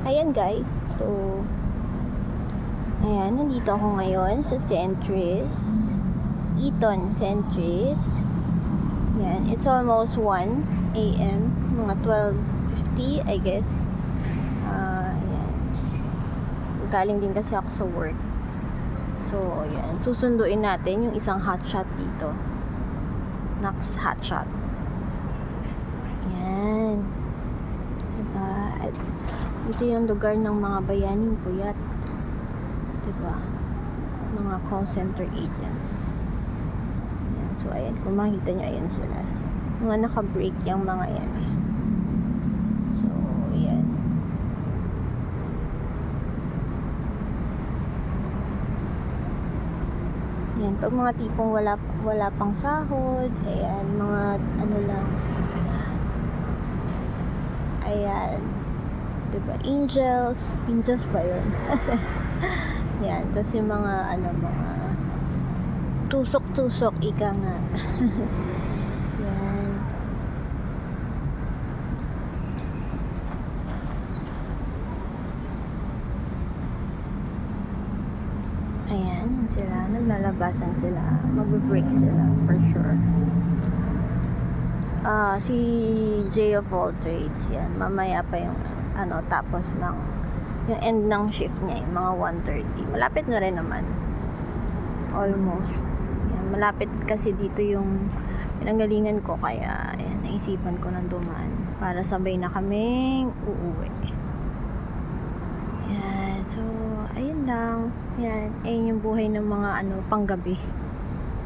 Ayan guys, so ayan, nandito ako ngayon sa Centris, Eton Centris. Ayan, it's almost 1 AM, mga 12:50 I guess. Ayan, galing din kasi ako sa work. So ayan, susunduin natin yung isang hotshot dito, Nax Hotshot. Ayan, diba? Ito yung lugar ng mga bayaning puyat, diba? Mga call center agents. Ayan, so ayan, kung makita nyo, ayan sila, mga naka-break yung mga yan eh. So ayan, yan, pag mga tipong wala pang sahod, ayan, mga ano lang, ayan, diba, angels ba yun? Yan, kasi mga ano, mga tusok ika nga. Yan, ayan, yan sila, naglalabasan sila, mag-break sila for sure. Si J of all trades, yan, mamaya pa yung ano, tapos ng yung end ng shift niya, yung mga 1:30. Malapit na rin naman, almost. Yan, malapit kasi dito yung pinanggalingan ko, kaya ayan, naisipan ko nang dumaan para sabay na kaming uuwi. Yan, so ayun lang. Yan, ayun yung buhay ng mga ano, panggabi.